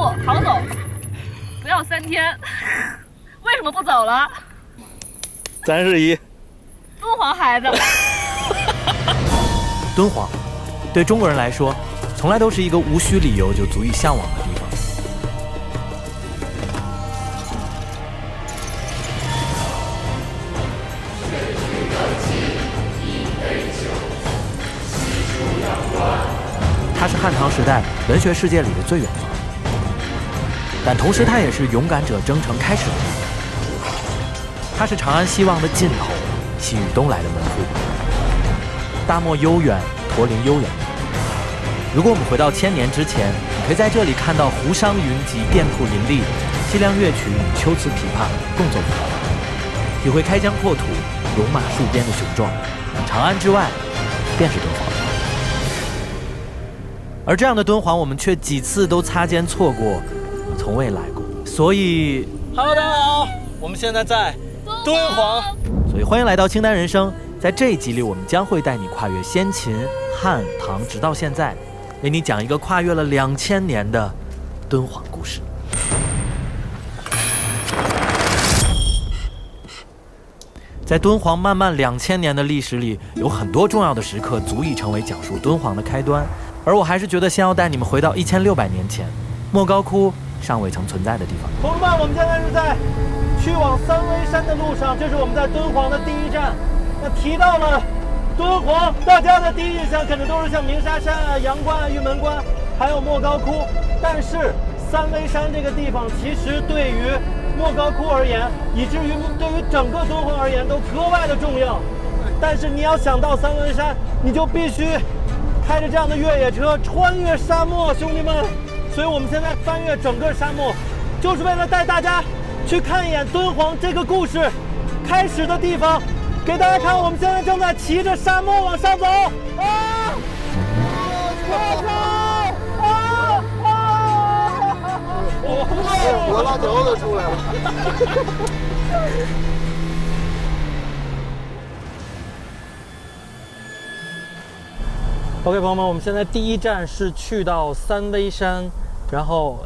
好走，不要3天，为什么不走了？咱是一敦煌孩子。敦煌，对中国人来说，从来都是一个无需理由就足以向往的地方。它是汉唐时代文学世界里的最远方，但同时它也是勇敢者征程开始的地方。它是长安希望的尽头，西域东来的门户。大漠悠远，驼铃悠扬。如果我们回到1000年之前，你可以在这里看到胡商云集，店铺林立，西凉乐曲与秋瓷琵琶共奏繁华，体会开疆扩土、戎马戍边的雄壮。长安之外，便是敦煌。而这样的敦煌，我们却几次都擦肩错过，从未来过。所以 ，Hello， 大家好，我们现在在敦煌，所以欢迎来到清单人生。在这一集里，我们将会带你跨越先秦、汉、唐，直到现在，为你讲一个跨越了2000年的敦煌故事。在敦煌漫漫2000年的历史里，有很多重要的时刻足以成为讲述敦煌的开端。而我还是觉得先要带你们回到1600年前，莫高窟尚未曾存在的地方。同志们，我们现在是在去往三危山的路上，这是我们在敦煌的第一站。那提到了敦煌，大家的第一印象可能都是像鸣沙山啊、阳关啊、玉门关，还有莫高窟。但是三危山这个地方，其实对于莫高窟而言，以至于对于整个敦煌而言，都格外的重要。但是你要想到三危山，你就必须开着这样的越野车穿越沙漠，兄弟们。所以我们现在翻越整个沙漠，就是为了带大家去看一眼敦煌这个故事开始的地方。给大家看，我们现在正在骑着沙漠往上走啊！我拉条子出来了。OK， 朋友们，我们现在第一站是去到三危山，然后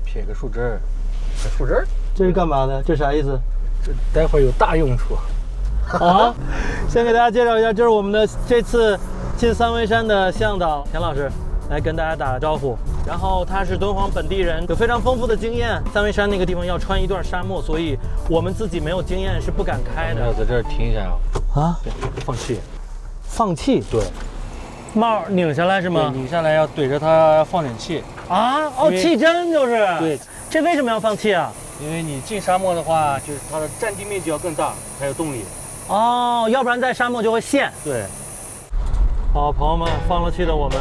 撇个树枝儿，树枝儿，这是干嘛的？这啥意思？这待会儿有大用处。啊！先给大家介绍一下，这是我们的这次进三危山的向导田老师，来跟大家打个招呼。然后他是敦煌本地人，有非常丰富的经验。三危山那个地方要穿一段沙漠，所以我们自己没有经验是不敢开的。要在这儿停一下啊！放气。放气？对。帽拧下来是吗？拧下来要对着它放点气。啊！哦，气针就是。对。这为什么要放气啊？因为你进沙漠的话，就是它的占地面积要更大，才有动力。哦，要不然在沙漠就会陷。对。好，朋友们，放了气的我们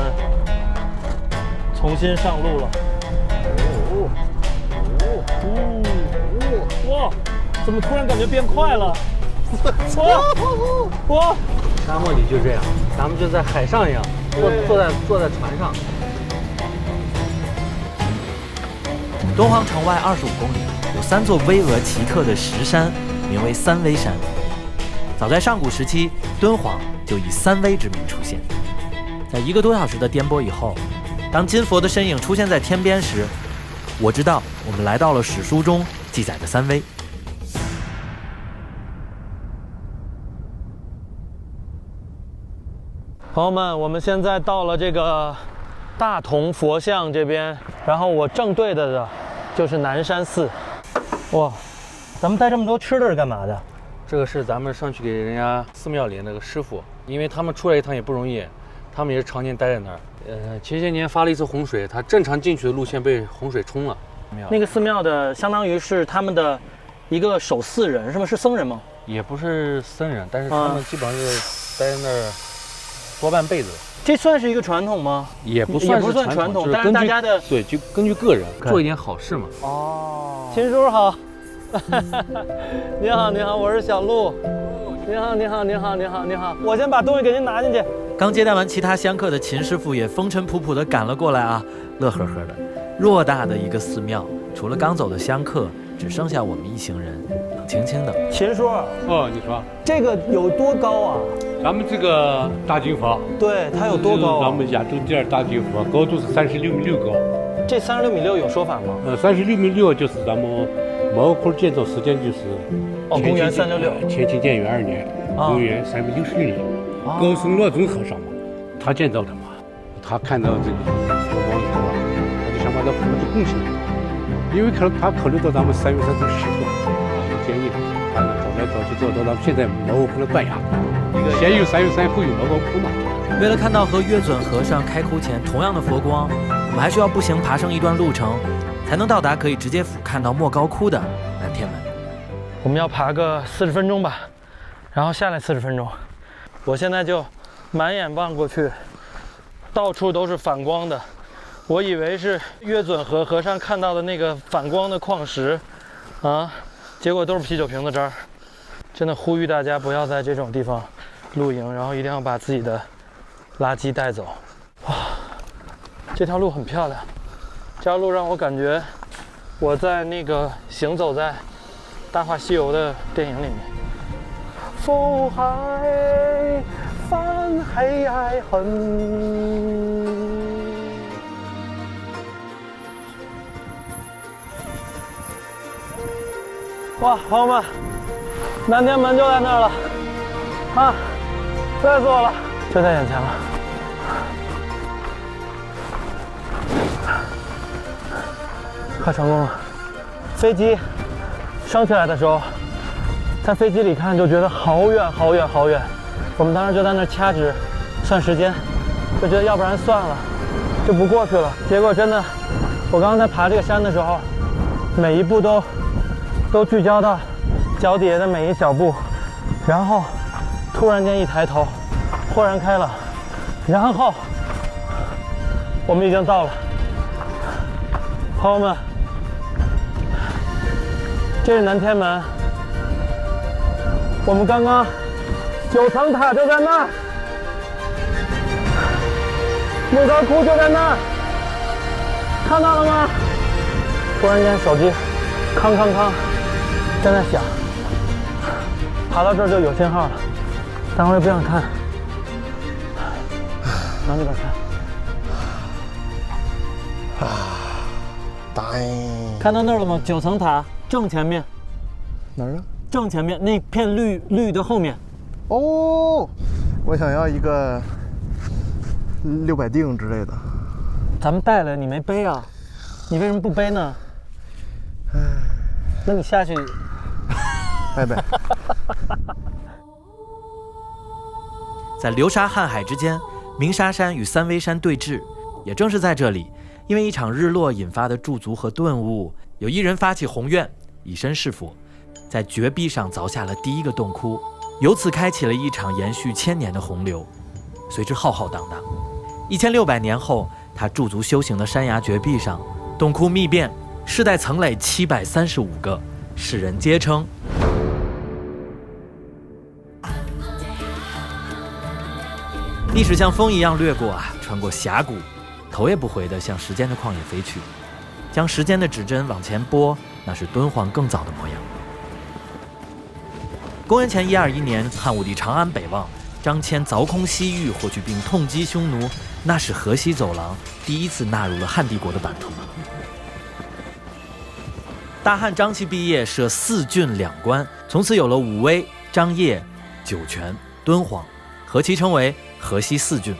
重新上路了。哇！怎么突然感觉变快了？哇！沙漠里就这样，咱们就在海上一样，坐在船上。敦煌城外25公里，有3座巍峨奇特的石山，名为三危山。早在上古时期，敦煌就以三危之名出现。在1个多小时的颠簸以后，当金佛的身影出现在天边时，我知道我们来到了史书中记载的三危。朋友们，我们现在到了这个大同佛像这边，然后我正对的就是南山寺。哇，咱们带这么多吃的是干嘛的？这个是咱们上去给人家寺庙里那个师傅，因为他们出来一趟也不容易，他们也是常年待在那儿。前些年发了一次洪水，他正常进去的路线被洪水冲了。那个寺庙的相当于是他们的一个守寺人是吗？是僧人吗？也不是僧人，但是他们基本上是待在那儿多半辈子。这算是一一个传统吗？也不算传统，但是大家的对，就根据个人做一点好事嘛。哦，秦叔好。你好，你好，我是小鹿。你好，你好，你好，你好，你好。我先把东西给您拿进去。刚接待完其他香客的秦师傅也风尘仆仆地赶了过来啊，乐呵呵的。偌大的一个寺庙，除了刚走的香客，只剩下我们一行人，冷清清的。秦叔，哦，你说这个有多高啊？咱们这个大金佛，对，它有多高啊？咱们亚洲第2大金佛，高度是36.6米高。这36.6米有说法吗？36.6米就是咱们毛孔建造时间就是公元366，前秦建元2年，公元366年，高僧罗宗和尚嘛，他建造的嘛。他看到这个佛光以后啊，他就想把这佛就供起来，因为他考虑到咱们3月3这个石头就建议他找来找去找到咱们现在毛孔的断崖，先有3月3，后有毛光窟嘛。为了看到和月准和尚开窟前同样的佛光，我们还需要步行爬升一段路程，才能到达可以直接俯瞰到莫高窟的南天门。我们要爬个40分钟吧，然后下来40分钟。我现在就满眼望过去，到处都是反光的。我以为是月准和尚看到的那个反光的矿石，结果都是啤酒瓶子渣儿。真的呼吁大家不要在这种地方露营，然后一定要把自己的垃圾带走。哇，这条路很漂亮，这条路让我感觉我在那个行走在《大话西游》的电影里面。福海翻起爱恨。哇，朋友们，南天门就在那儿了，热死我了，就在眼前了。快成功了！飞机升起来的时候，在飞机里看就觉得好远好远好远。我们当时就在那掐指算时间，就觉得要不然算了，就不过去了。结果真的，我刚刚在爬这个山的时候，每一步都聚焦到脚底下的每一小步，然后突然间一抬头，豁然开朗，然后我们已经到了。朋友们，这是南天门，我们刚刚9层塔就在那儿，莫高窟就在那儿，看到了吗？突然间手机康康康在那响，爬到这儿就有信号了，但我也不想看，往那边看。看到那儿了吗？9层塔正前面。哪儿啊？正前面那片绿的后面。哦，我想要一个600锭之类的。咱们带了，你没背啊？你为什么不背呢？那你下去。拜拜。在流沙瀚海之间，鸣沙山与三危山对峙。也正是在这里，因为一场日落引发的驻足和顿悟，有一人发起宏愿，以身试佛，在绝壁上凿下了第一个洞窟，由此开启了一场延续1000年的洪流，随之浩浩荡荡。1600年后，他驻足修行的山崖绝壁上，洞窟密遍，世代层垒735个，世人皆称历史像风一样掠过穿过峡谷，头也不回地向时间的旷野飞去，将时间的指针往前拨，那是敦煌更早的模样。公元前121年，汉武帝长安北望，张骞凿空西域获取并痛击匈奴，那是河西走廊第一次纳入了汉帝国的版图。大汉张骞毕业，设4郡2关，从此有了武威、张掖、酒泉、敦煌，合其称为河西4郡。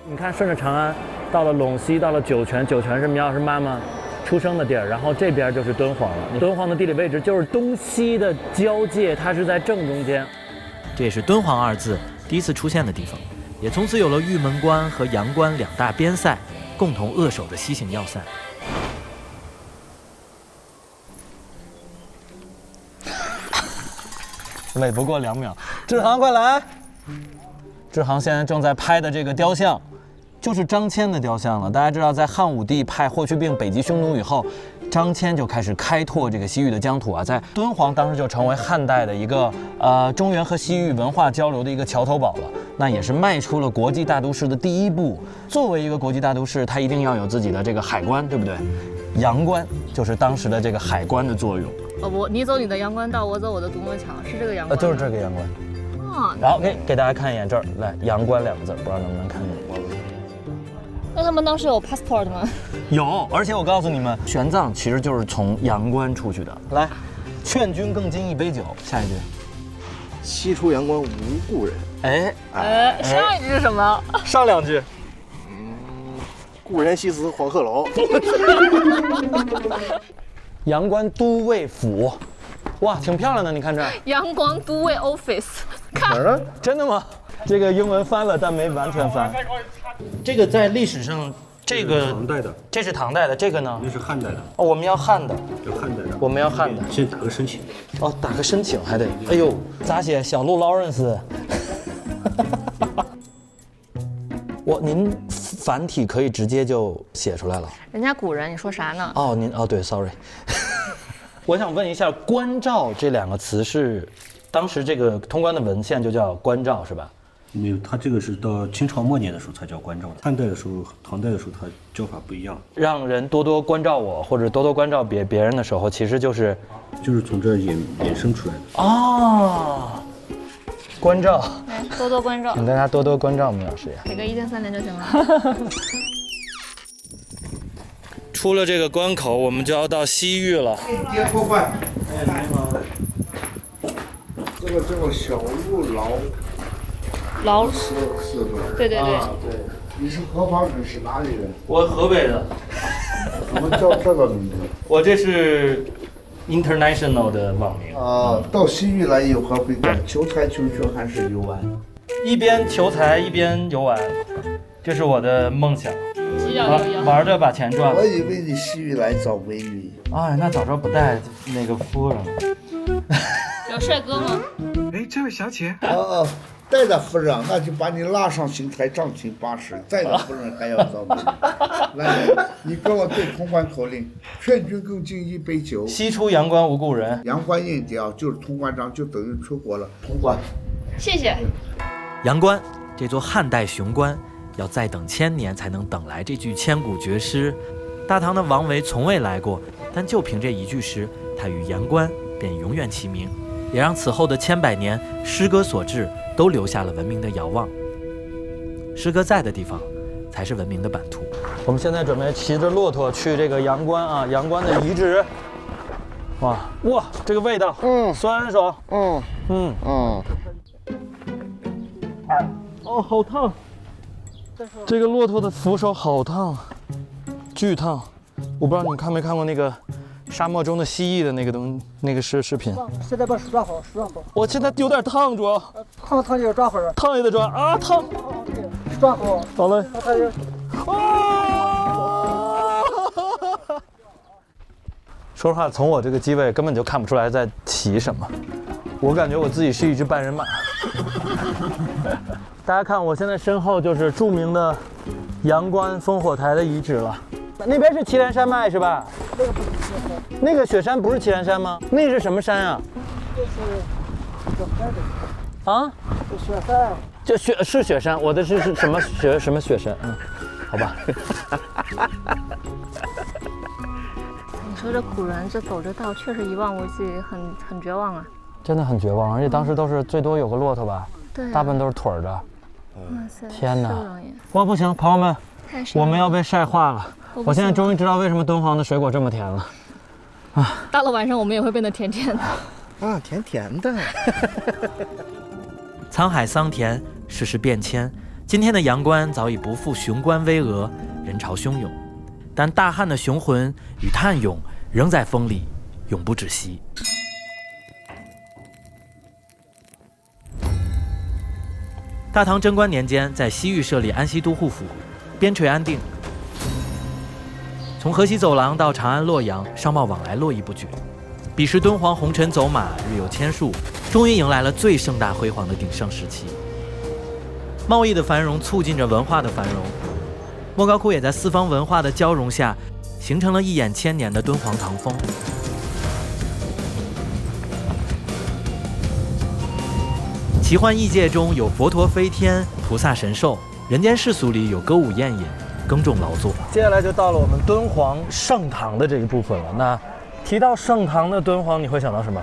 你看，顺着长安到了陇西，到了酒泉，酒泉是苗老师妈妈出生的地儿，然后这边就是敦煌了。敦煌的地理位置就是东西的交界，它是在正中间。这也是敦煌2字第一次出现的地方，也从此有了玉门关和阳关2大边塞共同扼守的西行要塞。累不过2秒，志航快来！志航现在正在拍的这个雕像，就是张骞的雕像了。大家知道，在汉武帝派霍去病北击匈奴以后，张骞就开始开拓这个西域的疆土在敦煌当时就成为汉代的一个中原和西域文化交流的一个桥头堡了。那也是迈出了国际大都市的第一步。作为一个国际大都市，它一定要有自己的这个海关，对不对？阳关就是当时的这个海关的作用。你走你的阳关道，我走我的独木桥，是这个阳关？就是这个阳关。啊，然后给大家看一眼这儿，来阳关2个字，不知道能不能看见。那他们当时有 passport 吗？有，而且我告诉你们，玄奘其实就是从阳关出去的。来，劝君更尽一杯酒。下一句，西出阳关无故人。上一句是什么？上2句。故人西辞黄鹤楼。阳关都尉府，哇，挺漂亮的，你看这儿。阳光都尉 office， 哪儿呢？真的吗？这个英文翻了，但没完全翻。这个在历史上，这个唐代的，这是唐代的，这个呢？那是汉代的，哦，我们要汉的，叫汉代的。我们要汉的。先打个申请。哦，打个申请还得，哎呦，咋写？小鹿 Lawrence。您繁体可以直接就写出来了。人家古人，你说啥呢？哦，对 ，sorry。我想问一下，关照这2个词是当时这个通关的文献就叫关照是吧？没有，它这个是到清朝末年的时候才叫关照的，汉代的时候、唐代的时候，它叫法不一样。让人多多关照我，或者多多关照别人的时候，其实就是从这衍生出来的。哦，关照，来，多多关照，请大家多多关照我们老师呀。给个1键3连就行了。出了这个关口，我们就要到西域了。别破坏。这个小路劳是的。对对对。对，你是何方人？是哪里人？我河北的，怎么叫这个名字？我这是 international 的网名。到西域来有何会干？求财求学还是游玩？一边求财一边游玩，这是我的梦想。玩着把钱赚了。我以为你西域来找美女。哎，那早知道不带那个夫人了。有帅哥吗？哎，这位小姐，带着夫人，那就把你拉上刑台，杖刑80；带着夫人还要找美女。来，你跟我对通关口令：劝君更尽一杯酒。西出阳关无故人。阳关印表就是通关章，就等于出国了。通关。谢谢。阳关这座汉代雄关，要再等1000年才能等来这句千古绝诗。大唐的王维从未来过，但就凭这一句诗，他与阳关便永远齐名，也让此后的千百年诗歌所至都留下了文明的遥望。诗歌在的地方，才是文明的版图。我们现在准备骑着骆驼去这个阳关啊，阳关的遗址。哇，这个味道，酸爽，哦，好烫！这个骆驼的扶手好烫，巨烫！我不知道你们看没看过那个沙漠中的蜥蜴的那个视频。现在把手抓好，手抓好。我现在有点烫，主要烫就抓会儿，烫也得抓啊，烫！抓好。好嘞。说实话，从我这个机位根本就看不出来在骑什么，我感觉我自己是一只半人马。大家看，我现在身后就是著名的阳关烽火台的遗址了。那边是祁连山脉是吧？那个雪山不是祁连山吗？那是什么山啊？这是雪山。啊？雪山。是雪山，我的是什么雪山？好吧。你说这古人这走这道确实一望无际，很绝望啊。真的很绝望，而且当时都是最多有个骆驼吧，对、大部分都是腿着。哇塞！天哪！哇，不行，朋友们，我们要被晒化了。我现在终于知道为什么敦煌的水果这么甜了。啊！到了晚上我们也会变得甜甜的。啊，甜甜的。沧海桑田，世事变迁，今天的阳关早已不复雄关巍峨，人潮汹涌，但大汉的雄浑与叹咏仍在风里，永不止息。大唐贞观年间，在西域设立安西都护府，边陲安定。从河西走廊到长安、洛阳，商贸往来络绎不绝。彼时敦煌红尘走马，日有千数，终于迎来了最盛大辉煌的鼎盛时期。贸易的繁荣促进着文化的繁荣，莫高窟也在四方文化的交融下，形成了一眼千年的敦煌唐风。奇幻异界中有佛陀飞天、菩萨神兽，人间世俗里有歌舞宴饮、耕种劳作。接下来就到了我们敦煌盛唐的这一部分了。那提到盛唐的敦煌，你会想到什么？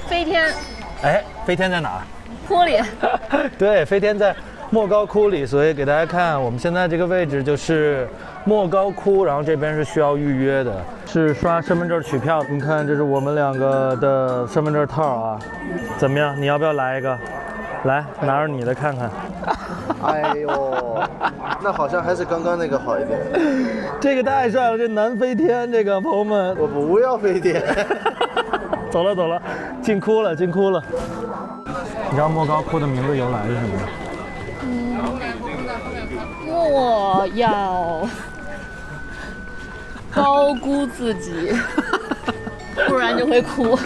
飞天。哎，飞天在哪儿？窟里。对，飞天在莫高窟里，所以给大家看，我们现在这个位置就是莫高窟，然后这边是需要预约的，是刷身份证取票。你看，这是我们2个的身份证套啊，怎么样？你要不要来一个？来，拿着你的看看。哎呦，那好像还是刚刚那个好一点。这个太帅了，这南飞天，这个朋友们，我不要飞天。走了，进窟了。你知道莫高窟的名字由来是什么吗？莫要高估自己，不然就会哭。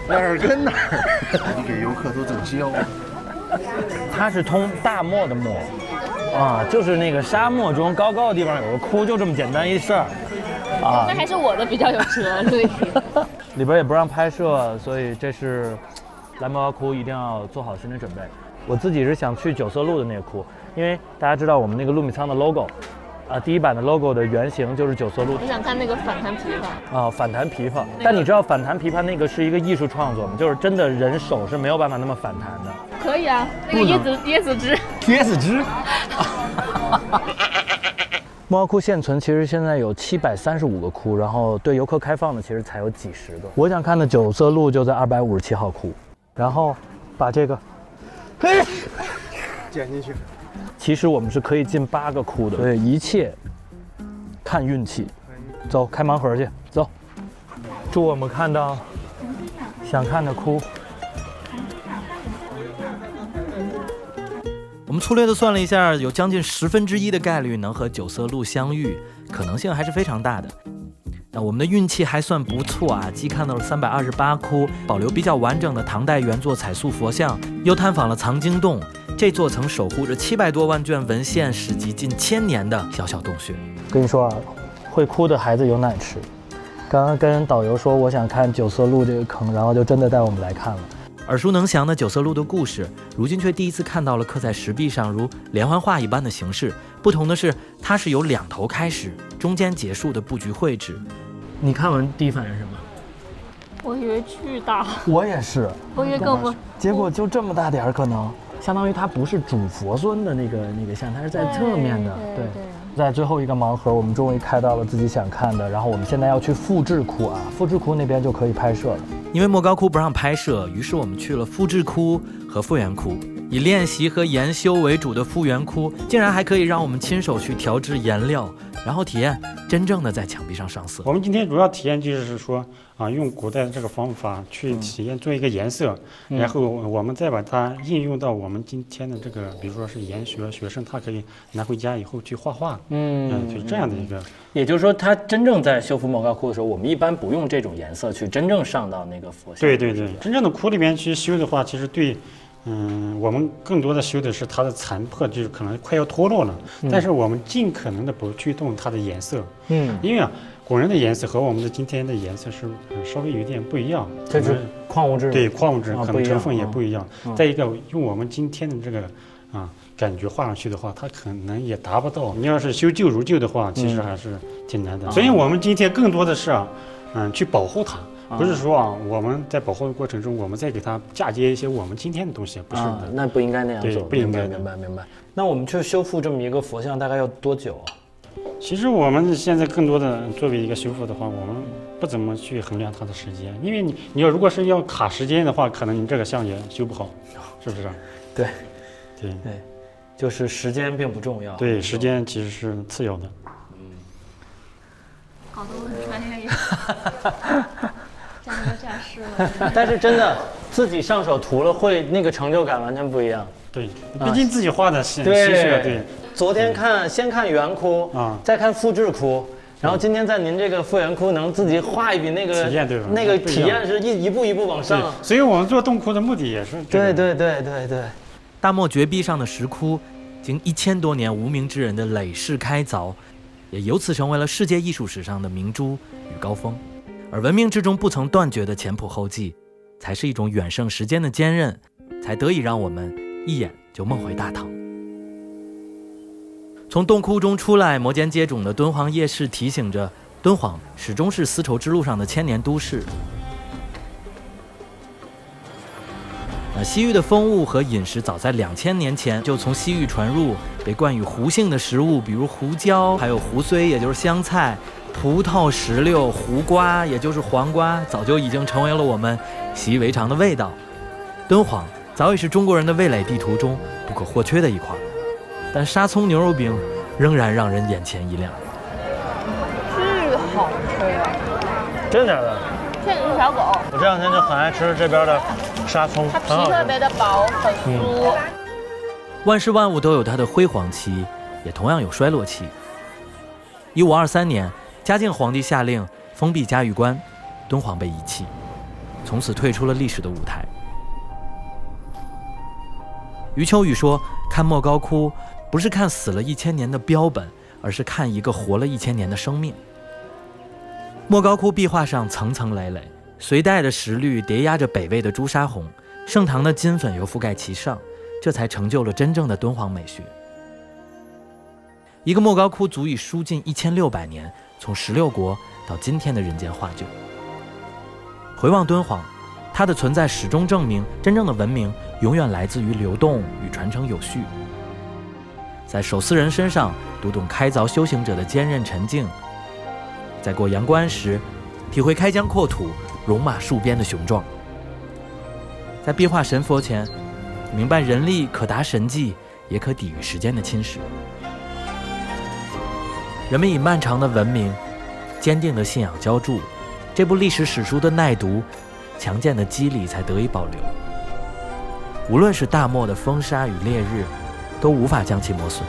哪儿跟哪儿？你给游客都这么教。它是通大漠的漠，啊，就是那个沙漠中高高的地方有个窟，就这么简单一事儿，啊。那还是我的比较有哲理。里边也不让拍摄，所以这是来莫高窟一定要做好心理准备。我自己是想去九色鹿的那个窟，因为大家知道我们那个陆米仓的 logo， 第一版的 logo 的原型就是九色鹿。我想看那个反弹琵琶。啊，反弹琵琶。但你知道反弹琵琶那个是一个艺术创作吗？就是真的人手是没有办法那么反弹的。可以啊，那个椰子汁。椰子汁。莫高窟现存其实现在有735个窟，然后对游客开放的其实才有几十个。我想看的九色鹿就在257号窟，然后把这个，嘿，剪进去。其实我们是可以进8个窟的，所以一切看运气。走，开盲盒去，走。祝我们看到想看的窟。我们粗略的算了一下，有将近1/10的概率能和九色鹿相遇，可能性还是非常大的。那我们的运气还算不错啊，既看到了328窟，保留比较完整的唐代原作彩塑佛像，又探访了藏经洞，这座曾守护着700多万卷文献史籍近1000年的小小洞穴。跟你说啊，会哭的孩子有奶吃。刚刚跟导游说我想看九色鹿这个坑，然后就真的带我们来看了。耳熟能详的九色鹿的故事，如今却第一次看到了刻在石壁上如连环画一般的形式。不同的是，它是由2头开始，中间结束的布局绘制。你看完第一反应是什么？我以为巨大，我也是，我以为更不，结果就这么大点儿，可能相当于它不是主佛尊的那个像，它是在侧面的。对。在最后一个盲盒，我们终于开到了自己想看的，然后我们现在要去富志窟啊，富志窟那边就可以拍摄了。因为莫高窟不让拍摄，于是我们去了富志窟和复原窟。以练习和研修为主的复原窟，竟然还可以让我们亲手去调制颜料，然后体验真正的在墙壁上上色。我们今天主要体验就是说用古代的这个方法去体验做一个颜色，然后我们再把它应用到我们今天的这个，比如说是研学生，他可以拿回家以后去画画，就是这样的一个。也就是说，他真正在修复莫高窟的时候，我们一般不用这种颜色去真正上到那个佛像。对，真正的窟里面去修的话，其实对。我们更多的修的是它的残破，就是可能快要脱落了，但是我们尽可能的不去动它的颜色，因为古人的颜色和我们的今天的颜色是稍微有点不一样，这是矿物质，对，矿物质可能成分也不一样。再一个，用我们今天的这个感觉画上去的话，它可能也达不到。你要是修旧如旧的话，其实还是挺难的。所以我们今天更多的是去保护它。不是说我们在保护的过程中，我们再给它嫁接一些我们今天的东西，不是的，那不应该那样做，不应该。明白。那我们去修复这么一个佛像，大概要多久啊？其实我们现在更多的作为一个修复的话，我们不怎么去衡量它的时间，因为你要如果是要卡时间的话，可能你这个像也修不好，是不是？对，就是时间并不重要。对，时间其实是次要的。搞得我很专业呀。展示了，但是真的自己上手涂了，会那个成就感完全不一样。对，毕竟自己画的细对。对。昨天先看圆窟再看富志窟，然后今天在您这个复原窟能自己画一笔那个体验，对吧？那个体验是一步一步往上。所以我们做洞窟的目的也是。对。大漠绝壁上的石窟，经1000多年无名之人的累世开凿，也由此成为了世界艺术史上的明珠与高峰。而文明之中不曾断绝的前仆后继，才是一种远胜时间的坚韧，才得以让我们一眼就梦回大唐。从洞窟中出来，摩肩接踵的敦煌夜市提醒着，敦煌始终是丝绸之路上的千年都市。西域的风物和饮食早在2000年前就从西域传入，被冠以胡姓的食物，比如胡椒，还有胡荽，也就是香菜，葡萄、石榴、胡瓜，也就是黄瓜，早就已经成为了我们习以为常的味道。敦煌早已是中国人的味蕾地图中不可或缺的一块，但沙葱牛肉饼仍然让人眼前一亮。巨好吃啊！真的假的？这是小狗，我这两天就很爱吃这边的沙葱，它皮特别的薄，很酥。万事万物都有它的辉煌期，也同样有衰落期。1523年，嘉靖皇帝下令封闭嘉峪关，敦煌被遗弃，从此退出了历史的舞台。余秋雨说，看莫高窟不是看死了1000年的标本，而是看一个活了1000年的生命。莫高窟壁画上层层累累，隋代的石绿叠压着北魏的朱砂红，盛唐的金粉又覆盖其上，这才成就了真正的敦煌美学。一个莫高窟足以输尽1600年，从16国到今天的人间画卷。回望敦煌，它的存在始终证明，真正的文明永远来自于流动与传承有序。在守寺人身上读懂开凿修行者的坚韧沉静，在过阳关时体会开疆扩土、戎马戍边的雄壮，在壁画神佛前明白人力可达神迹，也可抵御时间的侵蚀。人们以漫长的文明、坚定的信仰浇筑，这部历史史书的耐读、强健的肌理才得以保留。无论是大漠的风沙与烈日，都无法将其磨损。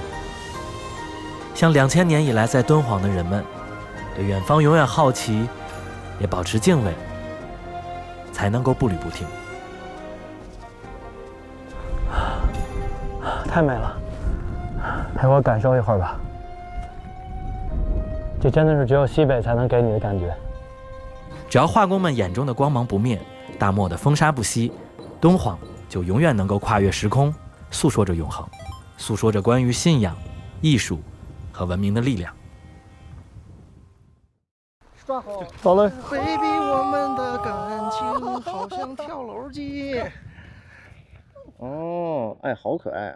像2000年以来在敦煌的人们，对远方永远好奇，也保持敬畏，才能够步履不停。太美了，陪我感受一会儿吧。这真的是只有西北才能给你的感觉。只要画工们眼中的光芒不灭，大漠的风沙不息，敦煌就永远能够跨越时空，诉说着永恒，诉说着关于信仰、艺术和文明的力量。抓好，走了。 baby， 我们的感情好像跳楼机。哦，哎，好可爱。